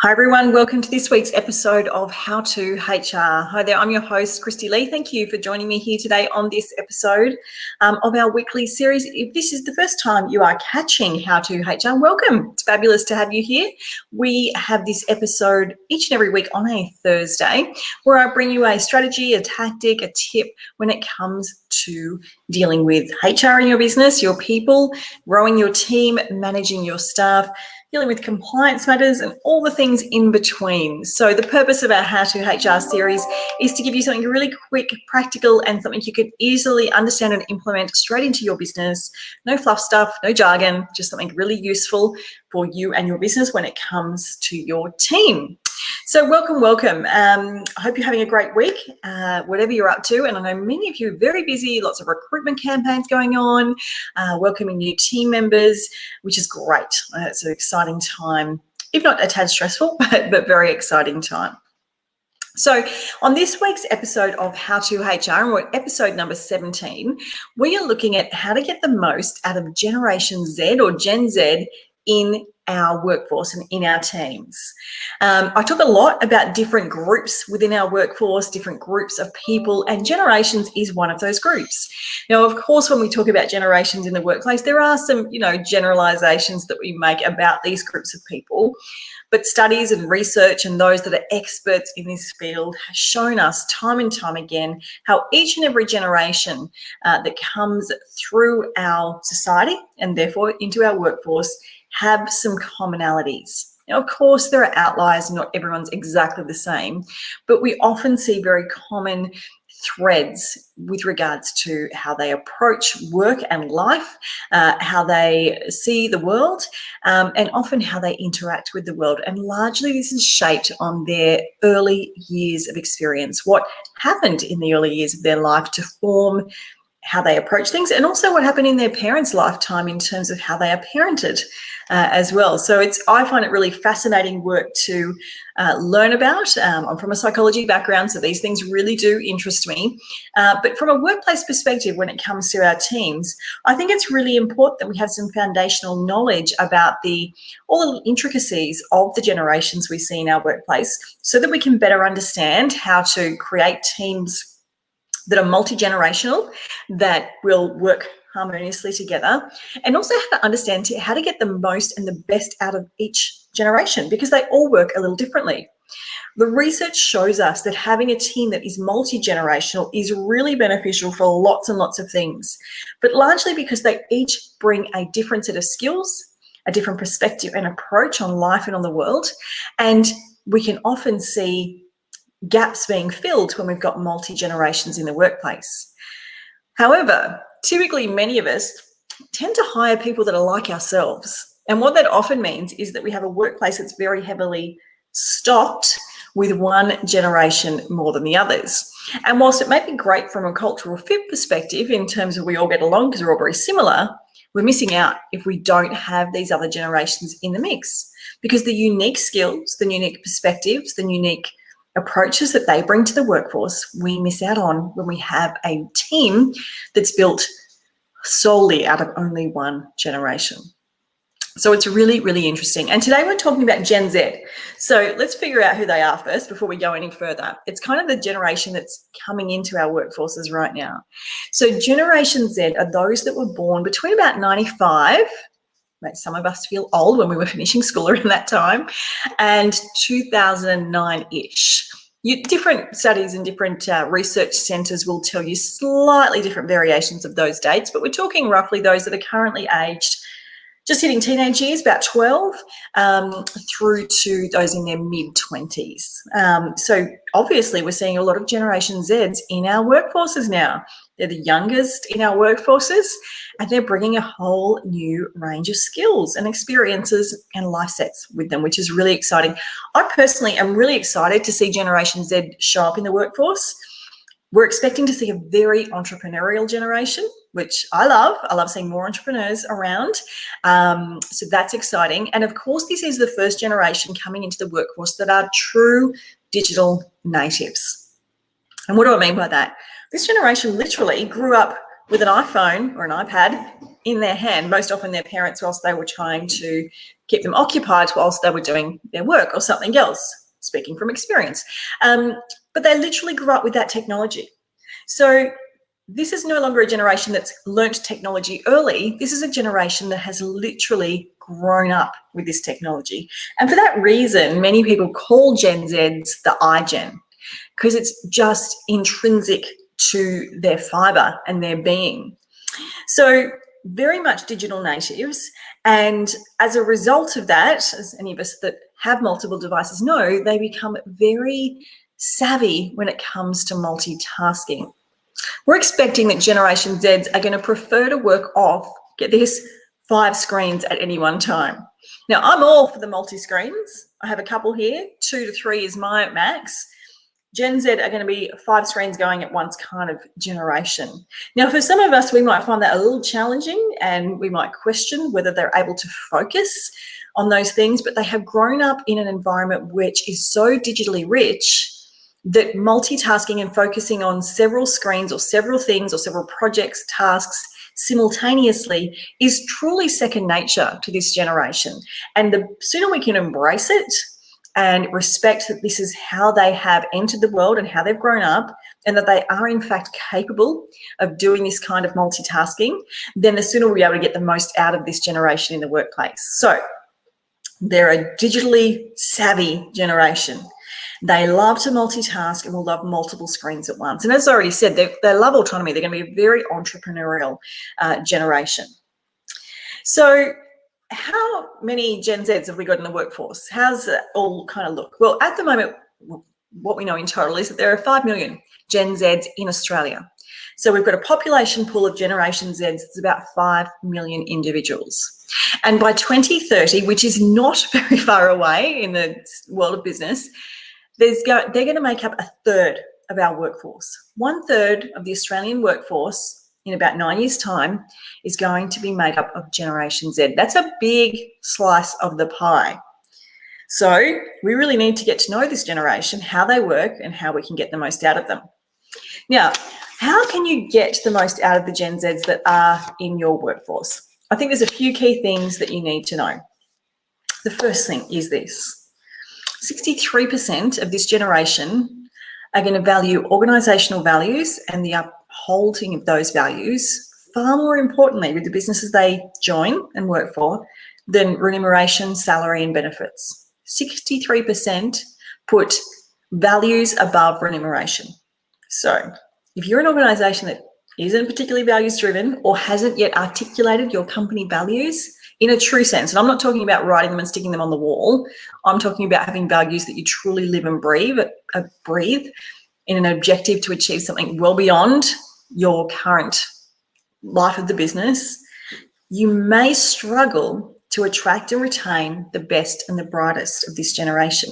Hi everyone, welcome to this week's episode of How to HR. Hi there, I'm your host Kristy-Lee. Thank you for joining me here today on this episode of our weekly series. If this is the first time you are catching How to HR, welcome. It's fabulous to have you here. We have this episode each and every week on a Thursday where I bring you a strategy, a tactic, a tip when it comes to dealing with HR in your business, your people, growing your team, managing your staff, dealing with compliance matters and all the things in between. So the purpose of our How to HR series is to give you something really quick, practical, and something you can easily understand and implement straight into your business. No fluff stuff, no jargon, just something really useful for you and your business when it comes to your team. So welcome. I hope you're having a great week, whatever you're up to. And I know many of you are very busy, lots of recruitment campaigns going on, welcoming new team members, which is great. It's an exciting time, if not a tad stressful, but very exciting time. So on this week's episode of How to HR, and we're at episode number 17, we are looking at how to get the most out of Generation Z or Gen Z in our workforce and in our teams. I talk a lot about different groups within our workforce, different groups of people, and generations is one of those groups. Now, of course, when we talk about generations in the workplace, there are some, generalizations that we make about these groups of people. But studies and research and those that are experts in this field have shown us time and time again how each and every generation that comes through our society and therefore into our workforce have some commonalities. Now, of course, there are outliers, not everyone's exactly the same, but we often see very common threads with regards to how they approach work and life, how they see the world, and often how they interact with the world. And largely this is shaped on their early years of experience, what happened in the early years of their life to form how they approach things, and also what happened in their parents' lifetime in terms of how they are parented as well. So I find it really fascinating work to learn about. I'm from a psychology background, so these things really do interest me. But from a workplace perspective, when it comes to our teams, I think it's really important that we have some foundational knowledge about all the intricacies of the generations we see in our workplace so that we can better understand how to create teams that are multi-generational, that will work harmoniously together, and also how to understand how to get the most and the best out of each generation, because they all work a little differently. The research shows us that having a team that is multi-generational is really beneficial for lots and lots of things, but largely because they each bring a different set of skills, a different perspective and approach on life and on the world, and we can often see gaps being filled when we've got multi-generations in the workplace. However, typically many of us tend to hire people that are like ourselves. And what that often means is that we have a workplace that's very heavily stocked with one generation more than the others. And whilst it may be great from a cultural fit perspective in terms of we all get along because we're all very similar, we're missing out if we don't have these other generations in the mix, because the unique skills, the unique perspectives, the unique approaches that they bring to the workforce, we miss out on when we have a team that's built solely out of only one generation. So it's really, really interesting. And today we're talking about Gen Z. So let's figure out who they are first before we go any further. It's kind of the generation that's coming into our workforces right now. So Generation Z are those that were born between about 95, some of us feel old when we were finishing school around that time, and 2009-ish. Different studies and different research centres will tell you slightly different variations of those dates, but we're talking roughly those that are currently aged, just hitting teenage years, about 12, through to those in their mid-20s. So obviously we're seeing a lot of Generation Zs in our workforces now. They're the youngest in our workforces, and they're bringing a whole new range of skills and experiences and life sets with them, which is really exciting. I personally am really excited to see Generation Z show up in the workforce. We're expecting to see a very entrepreneurial generation, which I love. I love seeing more entrepreneurs around. So that's exciting. And of course, this is the first generation coming into the workforce that are true digital natives. And what do I mean by that? This generation literally grew up with an iPhone or an iPad in their hand, most often their parents, whilst they were trying to keep them occupied whilst they were doing their work or something else, speaking from experience. But they literally grew up with that technology. So this is no longer a generation that's learnt technology early. This is a generation that has literally grown up with this technology. And for that reason, many people call Gen Zs the iGen, because it's just intrinsic to their fibre and their being. So very much digital natives. And as a result of that, as any of us that have multiple devices know, they become very savvy when it comes to multitasking. We're expecting that Generation Zs are going to prefer to work off, get this, 5 screens at any one time. Now, I'm all for the multi-screens. I have a couple here. 2 to 3 is my max. Gen Z are going to be 5 screens going at once kind of generation. Now, for some of us, we might find that a little challenging and we might question whether they're able to focus on those things, but they have grown up in an environment which is so digitally rich that multitasking and focusing on several screens or several things or several projects, tasks simultaneously is truly second nature to this generation. And the sooner we can embrace it and respect that this is how they have entered the world and how they've grown up, and that they are in fact capable of doing this kind of multitasking, then the sooner we'll be able to get the most out of this generation in the workplace. So they're a digitally savvy generation. They love to multitask and will love multiple screens at once. And as I already said, they love autonomy. They're going to be a very entrepreneurial generation. So how many Gen Zs have we got in the workforce? How's it all kind of look? Well, at the moment, what we know in total is that there are 5 million Gen Zs in Australia. So we've got a population pool of Generation Zs that's about 5 million individuals. And by 2030, which is not very far away in the world of business, they're going to make up a third of our workforce. 1/3 of the Australian workforce in about 9 years' time is going to be made up of Generation Z. That's a big slice of the pie. So we really need to get to know this generation, how they work and how we can get the most out of them. Now, how can you get the most out of the Gen Zs that are in your workforce? I think there's a few key things that you need to know. The first thing is this. 63% of this generation are going to value organisational values and the upholding of those values far more importantly with the businesses they join and work for than remuneration, salary and benefits. 63% put values above remuneration. So if you're an organisation that isn't particularly values driven or hasn't yet articulated your company values in a true sense, and I'm not talking about writing them and sticking them on the wall, I'm talking about having values that you truly live and breathe in an objective to achieve something well beyond your current life of the business, you may struggle to attract and retain the best and the brightest of this generation.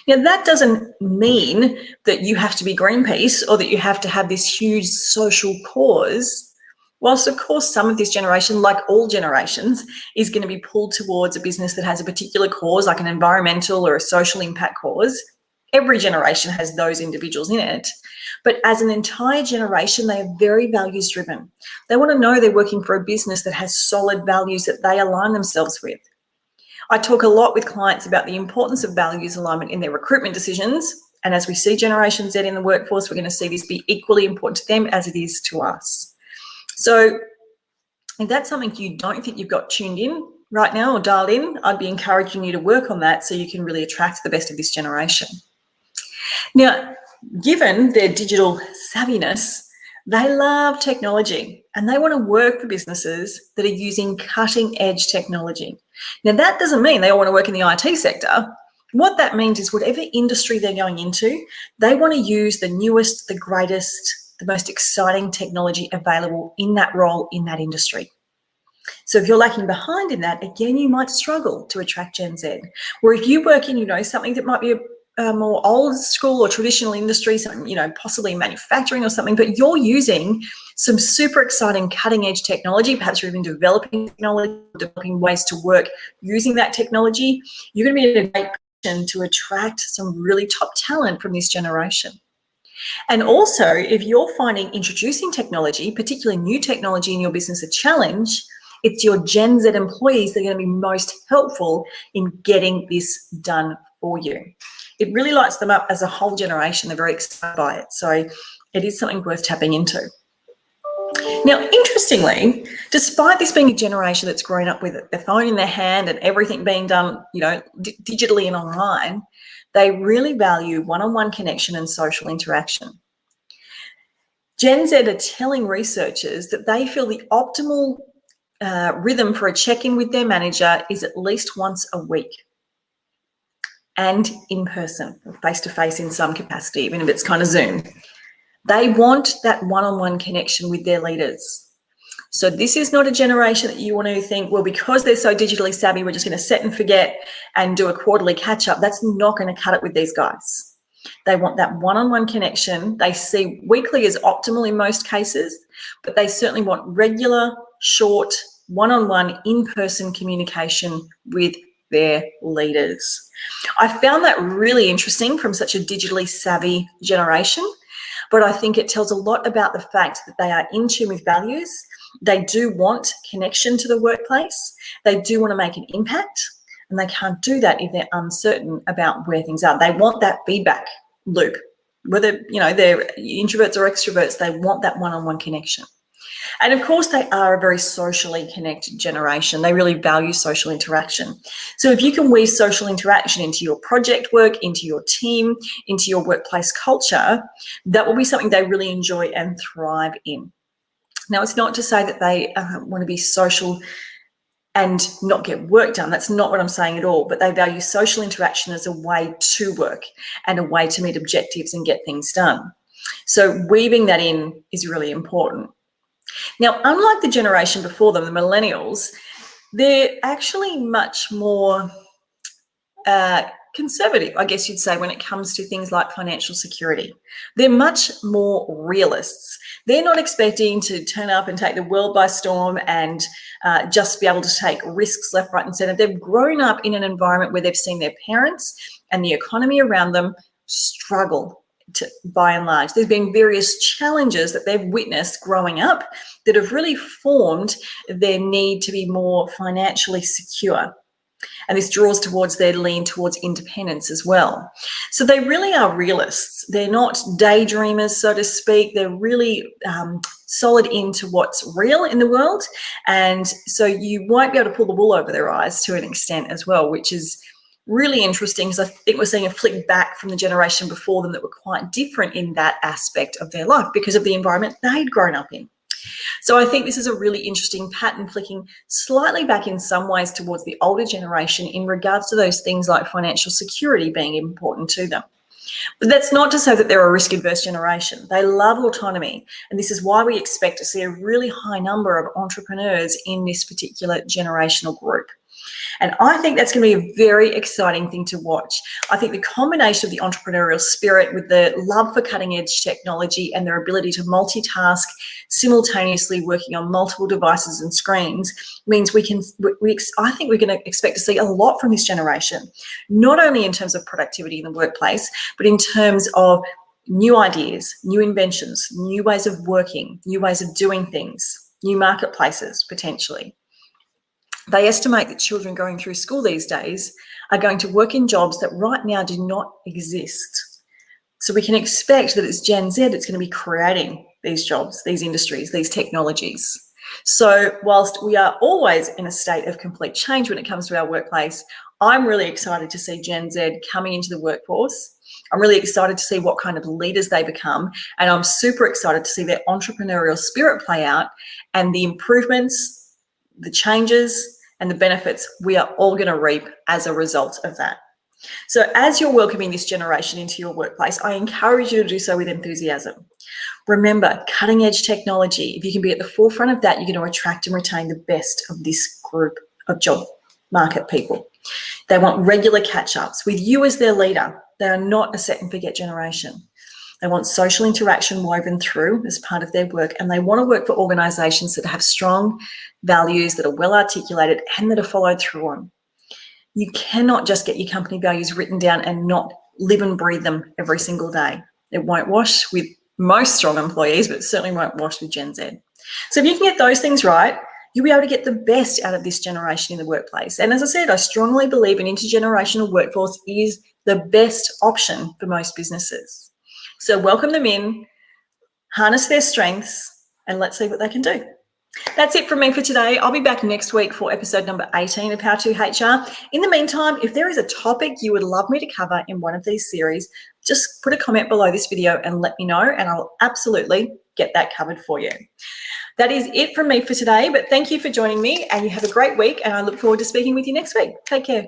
Now, that doesn't mean that you have to be Greenpeace or that you have to have this huge social cause. Whilst, of course, some of this generation, like all generations, is going to be pulled towards a business that has a particular cause, like an environmental or a social impact cause. Every generation has those individuals in it. But as an entire generation, they are very values driven. They want to know they're working for a business that has solid values that they align themselves with. I talk a lot with clients about the importance of values alignment in their recruitment decisions. And as we see Generation Z in the workforce, we're going to see this be equally important to them as it is to us. So if that's something you don't think you've got tuned in right now or dialed in, I'd be encouraging you to work on that so you can really attract the best of this generation. Now, given their digital savviness, they love technology and they want to work for businesses that are using cutting edge technology. Now, that doesn't mean they all want to work in the IT sector. What that means is whatever industry they're going into, they want to use the newest, the greatest, the most exciting technology available in that role, in that industry. So if you're lacking behind in that, again, you might struggle to attract Gen Z. Or if you work in, something that might be a more old school or traditional industry, something, possibly manufacturing or something, but you're using some super exciting cutting edge technology, perhaps you're even developing technology, developing ways to work using that technology, you're going to be in a great position to attract some really top talent from this generation. And also, if you're finding introducing technology, particularly new technology in your business, a challenge, It's your Gen Z employees that are going to be most helpful in getting this done for you. It really lights them up as a whole generation. They're very excited by it. So it is something worth tapping into. Now, interestingly, despite this being a generation that's grown up with their phone in their hand and everything being done, digitally and online, they really value one-on-one connection and social interaction. Gen Z are telling researchers that they feel the optimal rhythm for a check-in with their manager is at least once a week, and in person, face-to-face in some capacity, even if it's kind of Zoom. They want that one-on-one connection with their leaders. So this is not a generation that you want to think, well, because they're so digitally savvy, we're just going to set and forget and do a quarterly catch-up. That's not going to cut it with these guys. They want that one-on-one connection. They see weekly as optimal in most cases, but they certainly want regular, short, one-on-one, in-person communication with their leaders. I found that really interesting from such a digitally savvy generation. But I think it tells a lot about the fact that they are in tune with values. They do want connection to the workplace. They do want to make an impact, and they can't do that if they're uncertain about where things are. They want that feedback loop. Whether, they're introverts or extroverts, they want that one-on-one connection. And of course, they are a very socially connected generation. They really value social interaction. So if you can weave social interaction into your project work, into your team, into your workplace culture, that will be something they really enjoy and thrive in. Now, it's not to say that they want to be social and not get work done. That's not what I'm saying at all. But they value social interaction as a way to work and a way to meet objectives and get things done. So weaving that in is really important. Now, unlike the generation before them, the millennials, they're actually much more conservative, I guess you'd say, when it comes to things like financial security. They're much more realists. They're not expecting to turn up and take the world by storm and just be able to take risks left, right, and centre. They've grown up in an environment where they've seen their parents and the economy around them struggle. By and large, there's been various challenges that they've witnessed growing up that have really formed their need to be more financially secure. And this draws towards their lean towards independence as well. So they really are realists. They're not daydreamers, so to speak. They're really solid into what's real in the world. And so you won't be able to pull the wool over their eyes to an extent as well, which is really interesting, because I think we're seeing a flick back from the generation before them that were quite different in that aspect of their life because of the environment they'd grown up in. So I think this is a really interesting pattern, flicking slightly back in some ways towards the older generation in regards to those things like financial security being important to them. But that's not to say that they're a risk-averse generation. They love autonomy, and this is why we expect to see a really high number of entrepreneurs in this particular generational group. And I think that's going to be a very exciting thing to watch. I think the combination of the entrepreneurial spirit with the love for cutting edge technology and their ability to multitask simultaneously working on multiple devices and screens means I think we're going to expect to see a lot from this generation, not only in terms of productivity in the workplace, but in terms of new ideas, new inventions, new ways of working, new ways of doing things, new marketplaces potentially. They estimate that children going through school these days are going to work in jobs that right now do not exist. So we can expect that it's Gen Z that's going to be creating these jobs, these industries, these technologies. So whilst we are always in a state of complete change when it comes to our workplace, I'm really excited to see Gen Z coming into the workforce. I'm really excited to see what kind of leaders they become. And I'm super excited to see their entrepreneurial spirit play out and the improvements, the changes and the benefits we are all going to reap as a result of that. So as you're welcoming this generation into your workplace, I encourage you to do so with enthusiasm. Remember, cutting edge technology, if you can be at the forefront of that, you're going to attract and retain the best of this group of job market people. They want regular catch-ups with you as their leader. They are not a set and forget generation. They want social interaction woven through as part of their work, and they want to work for organisations that have strong values, that are well articulated and that are followed through on. You cannot just get your company values written down and not live and breathe them every single day. It won't wash with most strong employees, but it certainly won't wash with Gen Z. So if you can get those things right, you'll be able to get the best out of this generation in the workplace. And as I said, I strongly believe an intergenerational workforce is the best option for most businesses. So welcome them in, harness their strengths, and let's see what they can do. That's it from me for today. I'll be back next week for episode number 18 of How to HR. In the meantime, if there is a topic you would love me to cover in one of these series, just put a comment below this video and let me know, and I'll absolutely get that covered for you. That is it from me for today, but thank you for joining me, and you have a great week, and I look forward to speaking with you next week. Take care.